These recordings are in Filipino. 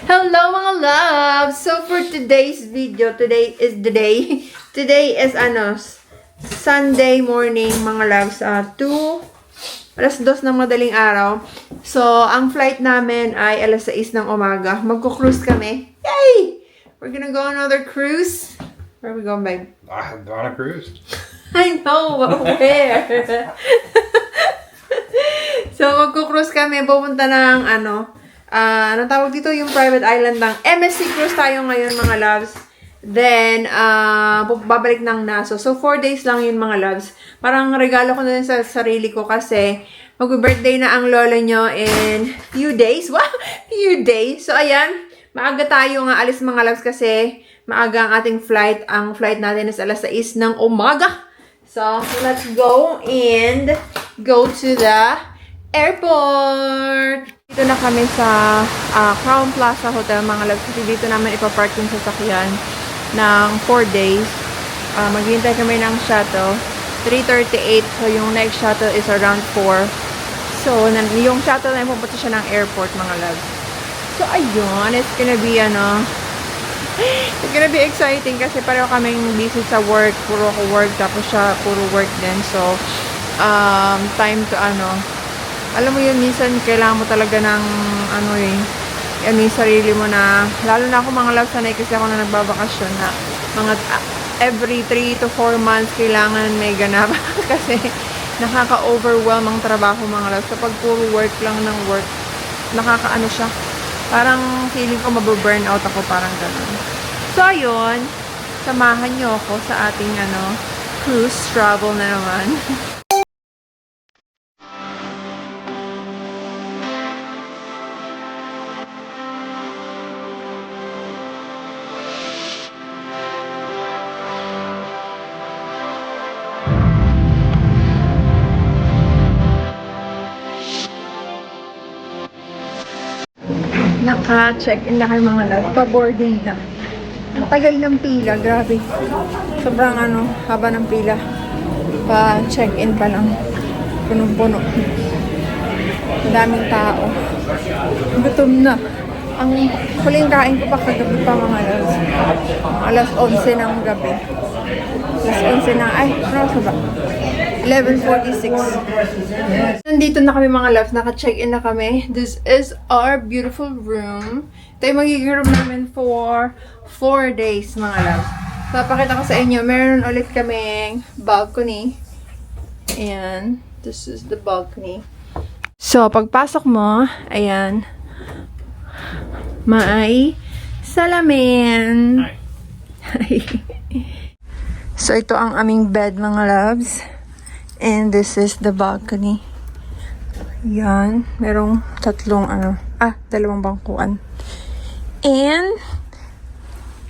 Hello mga loves! So for today's video, today is the day. Today is Sunday morning mga loves. 2:00 ng madaling araw. So ang flight namin ay 6:00 ng umaga. Magko-cruise kami. Yay! We're gonna go on another cruise. Where are we going, babe? I'm on a cruise. I know, but where? So magko-cruise kami. Pupunta ng anong tawag dito? Yung private island ng MSC Cruise tayo ngayon, mga loves. Then, babalik ng Naso. So, 4 days lang yun, mga loves. Parang regalo ko na din sa sarili ko kasi mag-birthday na ang lola nyo in few days. Wow! Few days. So, ayan. Maaga tayo nga alis, mga loves, kasi maaga ang ating flight. Ang flight natin is 6:00 ng umaga. So, let's go and go to the airport. Dito na kami sa Crown Plaza Hotel, mga loves. Kasi dito namin ipapark yung sasakyan ng 4 days. Maghihintay kami ng shuttle. 3:38. So, yung next shuttle is around 4. So, yung shuttle na pupunta siya ng airport, mga loves. So, ayun. It's gonna be, it's gonna be exciting kasi pareho kaming busy sa work. Puro ako work. Tapos siya, puro work din. So, time to, alam mo yun, minsan kailangan mo talaga ng yung sarili mo na, lalo na ako mga love, sanay kasi ako na nagbabakasyon na mga every 3 to 4 months kailangan may ganap kasi nakaka-overwhelm ang trabaho, mga love. Kapag puro work lang ng work, nakakaano siya, parang feeling ko mababurn out ako, parang ganun. So ayun, samahan nyo ako sa ating cruise travel na naman. Naka-check-in na kayo, mga love. Pa-boarding na. Ang tagal ng pila, grabe. Sobrang haba ng pila. Pa-check-in pa lang. Punong-puno. Madaming tao. Gutom na. Ang huling kain ko pa kagabi pa, mga loves. 11:00 ng gabi. 11:00 na. Ay, ano ba? 11:46. Nandito na kami, mga loves. Naka-check-in na kami. This is our beautiful room. Ito yung magiging room namin for 4 days, mga loves. Papakita ko sa inyo. Meron ulit kaming balcony. Ayan. This is the balcony. So, pagpasok mo, ayan, may salamin. Hi. So, ito ang aming bed, mga loves. And this is the balcony. Yan. Merong dalawang bangkuan. And,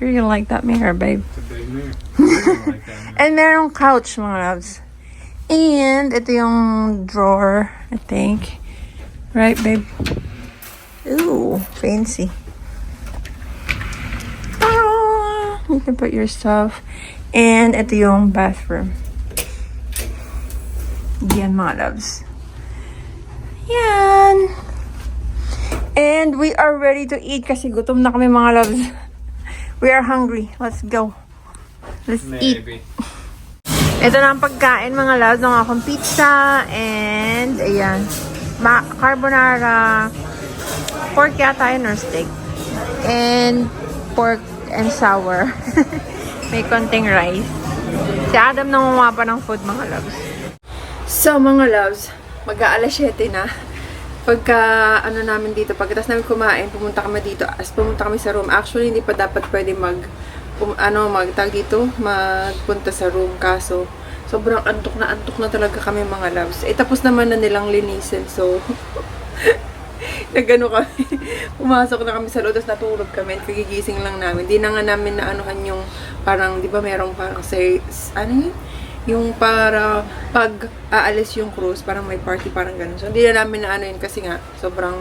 you're gonna like that mirror, babe. It's a big mirror. Like that. And merong couch, mga loves. And, ito yung drawer, I think. Right, babe? Ooh, fancy. You can put your stuff. And, ito yung bathroom. Yan, mga loves. Yan. And we are ready to eat kasi gutom na kami, mga loves. We are hungry. Let's go. Let's eat. Ito na ang pagkain, mga loves. Ng akong pizza. And, ayan. Carbonara. Pork yata yun or steak. And, pork and sour. May konting rice. Si Adam nangunguha pa ng food, mga loves. So, mga loves, mag-7 na. Pagka, namin dito, pagkatapos namin kumain, pumunta kami dito, pumunta kami sa room. Actually, hindi pa dapat pwede magpunta sa room. Kaso, sobrang antok na talaga kami, mga loves. Tapos naman na nilang linisin. So, nagano kami. Pumasok na kami sa loob, tapos natulog kami. Kagigising lang namin. Di na nga namin naanuhan yung parang, di ba merong parang yung para pag aalis yung cruise, parang may party, parang ganun. So, hindi na namin yun kasi nga, sobrang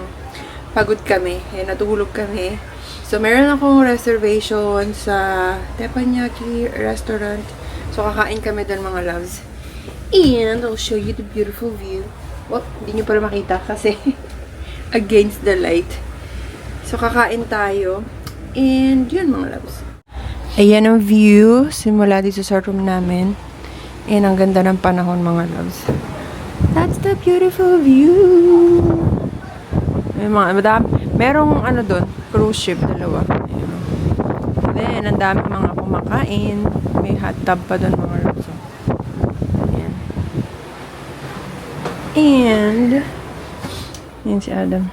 pagod kami. Natulog kami. So, meron akong reservation sa Teppanyaki restaurant. So, kakain kami doon, mga loves. And, I'll show you the beautiful view. Well, hindi nyo pala makita kasi against the light. So, kakain tayo. And, yun mga loves. Ayan ang view. Simula dito sa room namin. And, ang ganda ng panahon mga loves. That's the beautiful view. May mga, madami. Merong ano doon, cruise ship, dalawa. Ayan. Then, ang dami mga kumakain. May hot tub pa doon mga loves. Ayan. And, yan si Adam.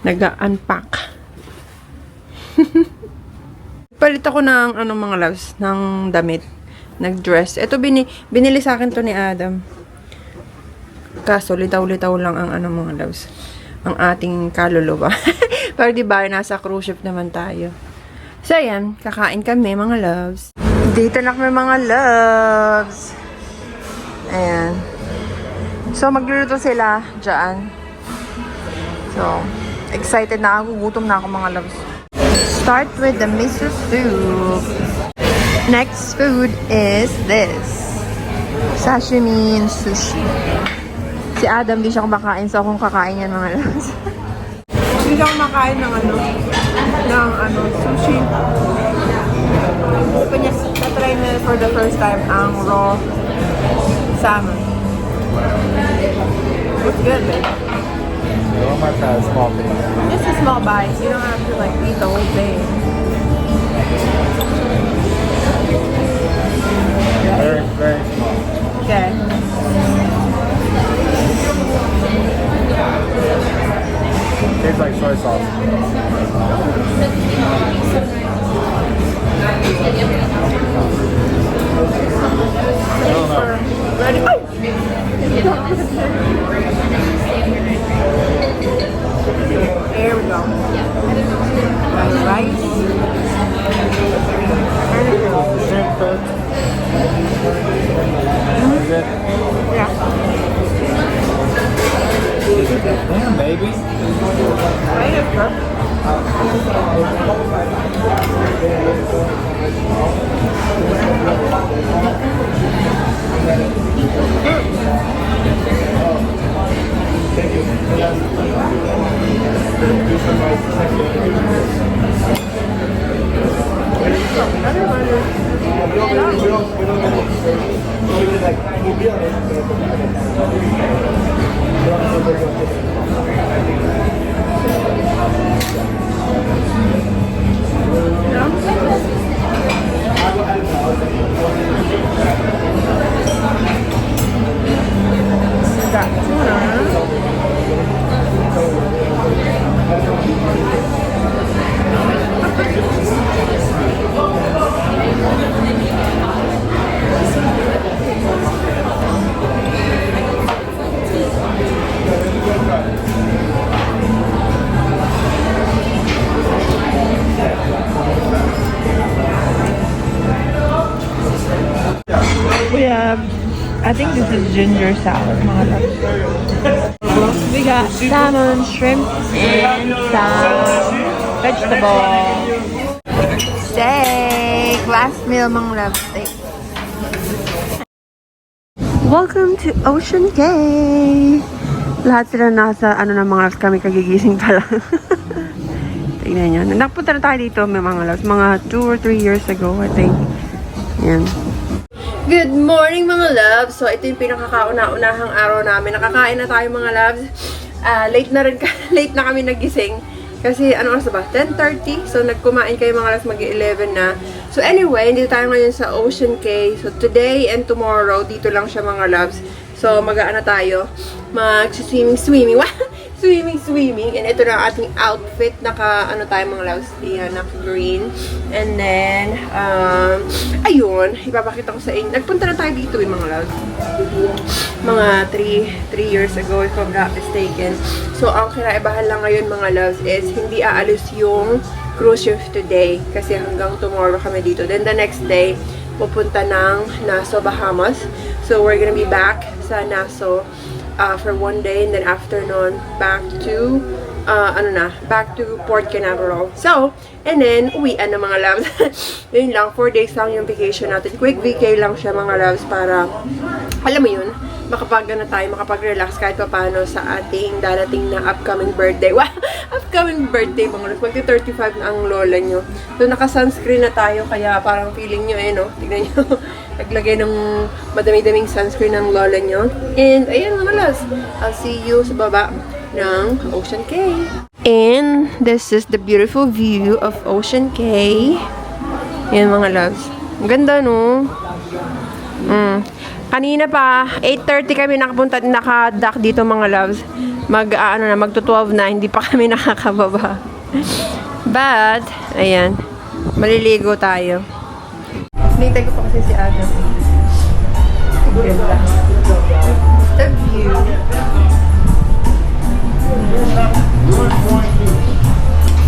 Nag-unpack. Palit ako ng, ano mga loves, ng damit. Nag-dress. Ito, binili sa akin to ni Adam. Kaso, litaw-litaw lang ang ano mga loves. Ang ating kaluluwa. Pero diba, nasa cruise ship naman tayo. So, ayan. Kakain kami, mga loves. Dito na kami, mga loves. Ayan. So, magluluto sila dyan. So, excited na ako. Gutom na ako, mga loves. Start with the miso soup. Next food is this. Sashimi and sushi. Si Adam, di siya kumakain. So, akong kakain yan, mga loves. Hindi siya kumakain ng sushi. Natry niya for the first time ang raw salmon. It's good, babe. How much small thing? Just a small bite. You don't have to like eat the whole thing. Very, very small. Okay. Tastes like soy sauce. I don't know. Ready? Ay! There we go. Rice. Shrimp cook. Is it? Yeah. Damn, baby. Right, it's good. We have, I think this is ginger salad, mga loves. We got salmon, shrimp, and some vegetables. Steak! Last meal, mga loves. Steak. Welcome to Ocean Cay! Lahat sila nasa, ano na mga loves, kami kagigising pa lang. Tignan nyo. Nagpunta na tayo dito, mga loves. Mga 2 or 3 years ago, I think. Yan. Good morning mga loves! So ito yung pinakakauna-unahang araw namin. Nakakain na tayo mga loves. Late na kami nagising. Kasi ano oras ba? 10:30. So nagkumain kayo mga loves, mag-11 na. So anyway, dito tayo ngayon sa Ocean Cay. So today and tomorrow, dito lang siya mga loves. So mag-aana tayo. Mag-swimming. Swimming. And ito na ang ating outfit. Ano tayo mga loves? Yan, naka-green. And then, ayun, ipapakita ko sa inyo. Nagpunta na tayo dito mga loves. Mga 3 years ago, if I'm not mistaken. So, ang kinaibahan lang ngayon mga loves is hindi aalis yung cruise ship today. Kasi hanggang tomorrow kami dito. Then the next day, pupunta ng Nassau, Bahamas. So, we're gonna be back sa Nassau for 1 day, and then after nun, back to Port Canaveral. So, and then, uwian na mga loves. Yun lang, 4 days lang yung vacation natin. Quick vacay lang siya mga loves para, alam mo yun, makapag-ano tayo, makapag-relax kahit pa paano sa ating darating na upcoming birthday. Wow! Upcoming birthday mga lods. Magti-35 na ang lola nyo. So, naka-sunscreen na tayo, kaya parang feeling nyo, no? Tignan nyo. Naglagay ng madami-daming sunscreen ng lola nyo. And, ayun mga lods. I'll see you sa baba ng Ocean Cay. And, this is the beautiful view of Ocean Cay. Yan mga loves. Ang ganda, no? Kanina pa, 8:30 kami naka-dock dito mga loves. Magto-12 na, hindi pa kami nakakababa. But, ayan, maliligo tayo. Hinintay ko pa kasi si Adam. Ang ganda. The view.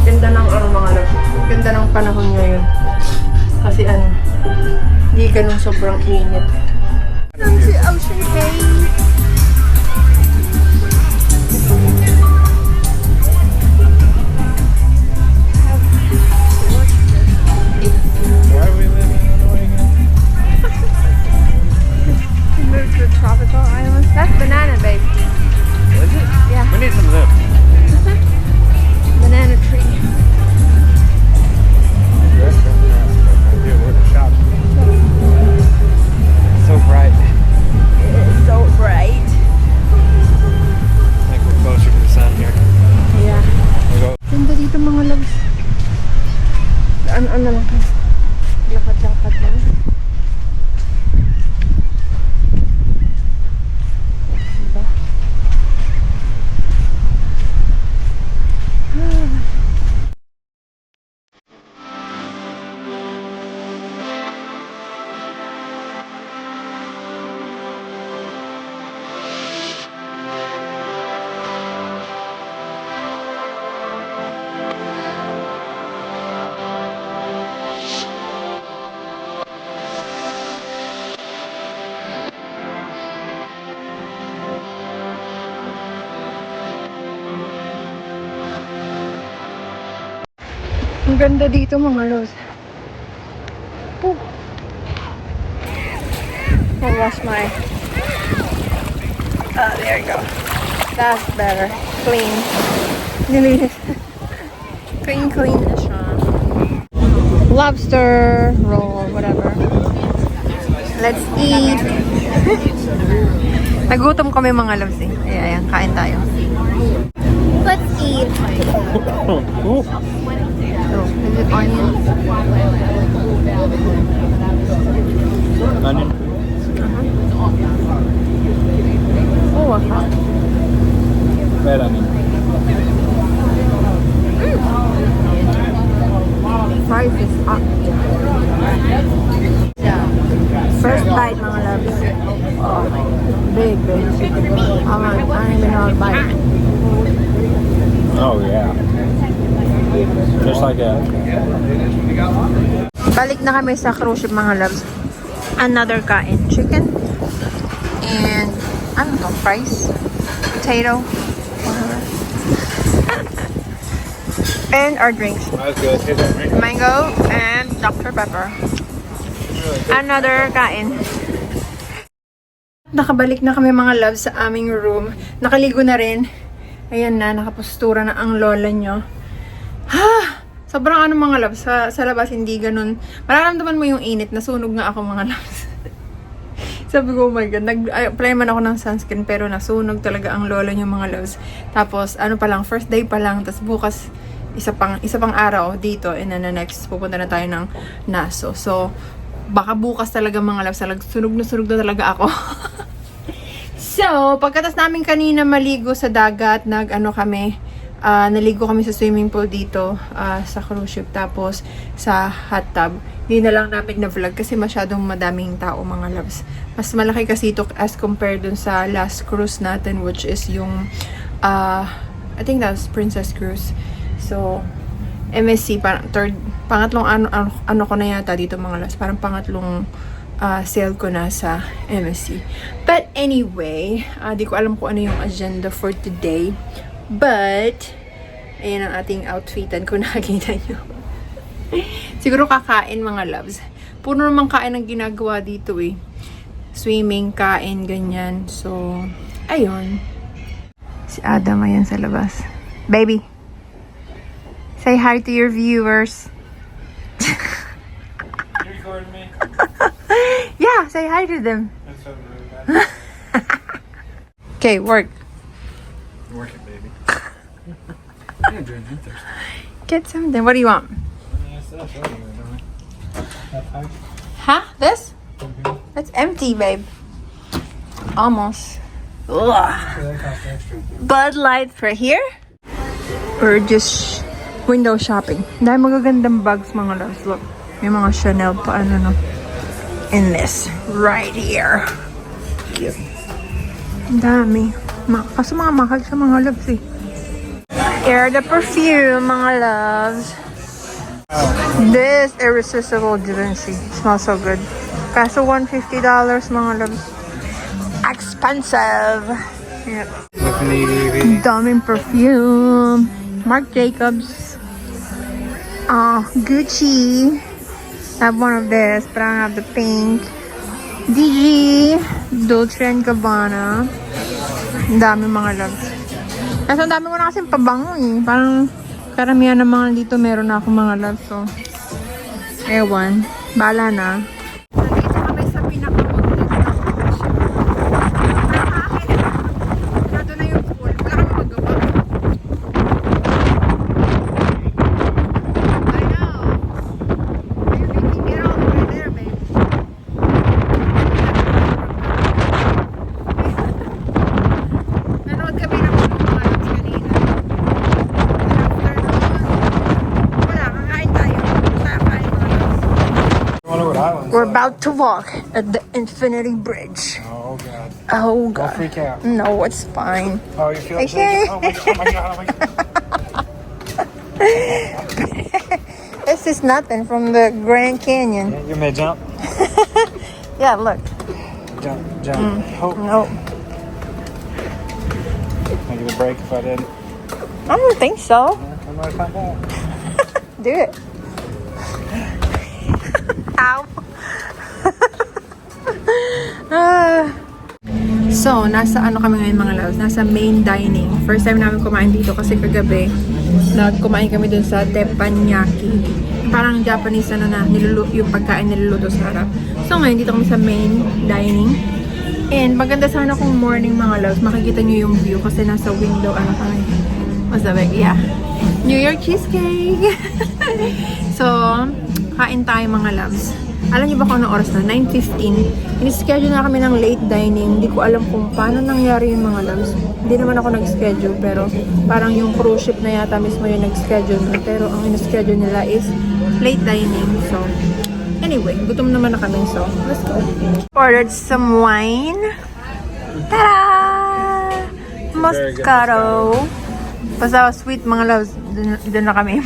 Ganda ng mga loves. Ganda ng panahon ngayon. Kasi hindi ganun sobrang init. Si Ocean Cay. Why are we living in Norway again? We moved to tropical islands. That's banana, babe. Is it? Yeah. We need some of them. Banana tree. Dude, we're in the shop. So bright. So bright. I think we're closer to the sun here. Yeah. We go. Ganda dito mga loves. Ano lang kayo? Lakad-lakad lang. Diba? Ang ganda dito mga loves. Oh. I'll wash my... there you go. That's better. Clean. Nilinis. Clean na siya. Lobster roll, whatever. Let's eat. Nagutom kami mga loves eh. Ayan, kain tayo. Let's eat. Oh, is it onion? Onion. Oh, what's that? Red onion. Fries is hot. First bite, mga loves. Oh, big. I don't even know how to bite. Oh yeah. Just like that. Balik na kami sa cruise ship mga loves. Another kain. Chicken. And, ano to? Fries? Potato? Whatever. And our drinks. That's good. Here's that drink. Mango and Dr. Pepper. Another kain. Nakabalik na kami mga loves sa aming room. Nakaligo na rin. Ayan na, nakapustura na ang lola nyo. Ha! Sobrang mga loves, sa labas hindi ganun. Mararamdaman mo yung init, nasunog nga ako mga loves. Sabi ko, oh my God, nag-apply man ako ng sunscreen pero nasunog talaga ang lola nyo mga loves. Tapos, pa lang, first day pa lang, tapos bukas, isa pang araw dito, and then the next, pupunta na tayo ng Naso. So, baka bukas talaga mga loves, sunog na talaga ako. So, pagkatas namin kanina maligo sa dagat, naligo kami sa swimming pool dito sa cruise ship, tapos sa hot tub. Hindi na lang namin na-vlog kasi masyadong madaming tao mga loves. Mas malaki kasi ito as compared dun sa last cruise natin, which is yung I think that was Princess Cruise. So, MSC, pangatlong ano ko na yata dito mga loves. Parang pangatlong sale ko na sa MSC. But anyway, di ko alam kung ano yung agenda for today. But, ayan ang ating outfitan kung nakikita nyo. Siguro kakain mga loves. Puro naman kain ang ginagawa dito eh. swimming, kain, ganyan. So, ayun. Si Adam ayan sa labas. Baby, say hi to your viewers. You recording me? Yeah, say hi to them. That's so rude. Okay, work. Work it, baby. I'm doing that Thursday. Get something. What do you want? Huh? This? That's empty, babe. Almost. Ugh. Bud Light for here? Or just window shopping. Dahil magagandang bags, mga loves. Look. May mga Chanel pa, ano no. In this. Right here. Cute. Ang dami. Kaso mga mahal sa mga loves eh. Here the perfume, mga loves. This Irresistible Givenchy. Smells so good. Kaso $150, mga loves. Expensive. Yep. Daming perfume. Marc Jacobs. Gucci. I have one of this, but I don't have the pink. DG. Dolce & Gabbana. Ang daming mga loves. Kasi ang dami ko na kasing pabango eh. Parang karamihan ng mga dito meron na akong mga loves. So, ewan. Bala na. Nandito kami sa pinaka-public na function. Nado na yung school. Wala kami magawa. I know. You're making it all over there, babe. Nanood kami ng mga loves kanina. Wala, kakain tayo. Kakain mga loves. I wonder what island's We're like. about to walk at the Infinity Bridge. Oh, God. Oh, Don't God. freak out. No, it's fine. Oh, you feel Okay. Oh, my God. Oh, my God. Oh, my God. This is nothing from the Grand Canyon. You may jump. Yeah, look. Jump. Jump. Oh. No, I get a break if I did. I don't think so. I might find out. Do it. Ow. So, nasa ano kami ngayon mga loves? Nasa main dining. First time namin kumain dito kasi kagabi nagkumain kami dun sa teppanyaki. Parang Japanese ano na, yung pagkain niluluto sa harap. So, ngayon dito kami sa main dining. And maganda sana kung morning mga loves, makikita nyo yung view kasi nasa window ano kami. Masabag, yeah. New York cheesecake! So, kain tayo mga loves. Alam niyo ba kung anong oras na? 9:15. In-schedule na kami ng late dining. Hindi ko alam kung paano nangyari yung mga loves. Hindi naman ako nag-schedule, pero parang yung cruise ship na yata mismo yung nag-schedule na. Pero ang in-schedule nila is late dining. So, anyway, gutom naman na kami. So, let's go. Ordered some wine. Ta-da! Moscato. Basta sweet mga loves. Doon na kami.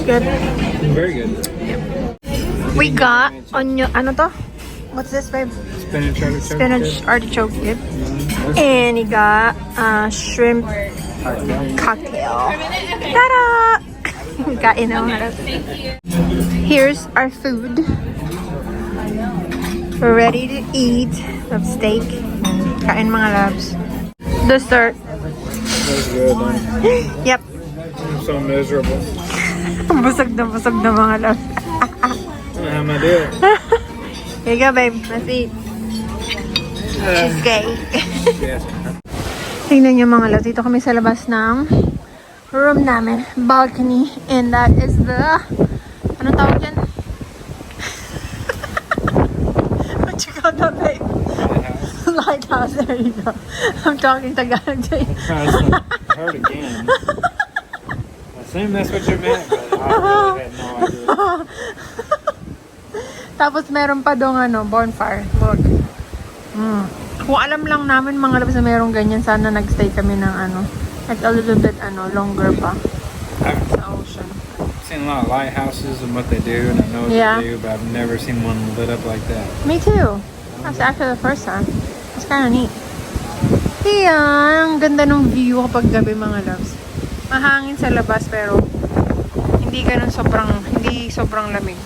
Good. Very good. We got onion. Ano to? What's this, babe? Spinach artichoke. Spinach artichoke dip. And you got shrimp cocktail. Ta-da! Kain na mga loves. Here's our food. We're ready to eat. Of steak. Kain mga loves. Dessert. That's good, man. Yep. I'm so miserable. Busog na mga loves. I don't know how I'm gonna do it. Here you go, babe. Let's eat. Cheesecake. Yes. Tingnan nyo mga loves. Dito kami sa labas ng room namin. Balcony. And that is the... Anong tawag dyan? What you call that, babe? Lighthouse. There you go. I'm talking Tagalog to you. I heard again. I assume that's what you meant, but I really had no idea. Tapos meron pa doon ano, bonfire. Look. Kung alam lang namin mga labas na merong ganyan, sana nagstay kami ng ano, like a little bit ano, longer pa sa ocean. I've seen a lot of lighthouses and what they do, and I know what Yeah. they do, but I've never seen one lit up like that. Me too. That's actually the first time. It's kind of neat. Yan, ang ganda ng view kapag gabi mga loves. Mahangin sa labas pero hindi sobrang lamig.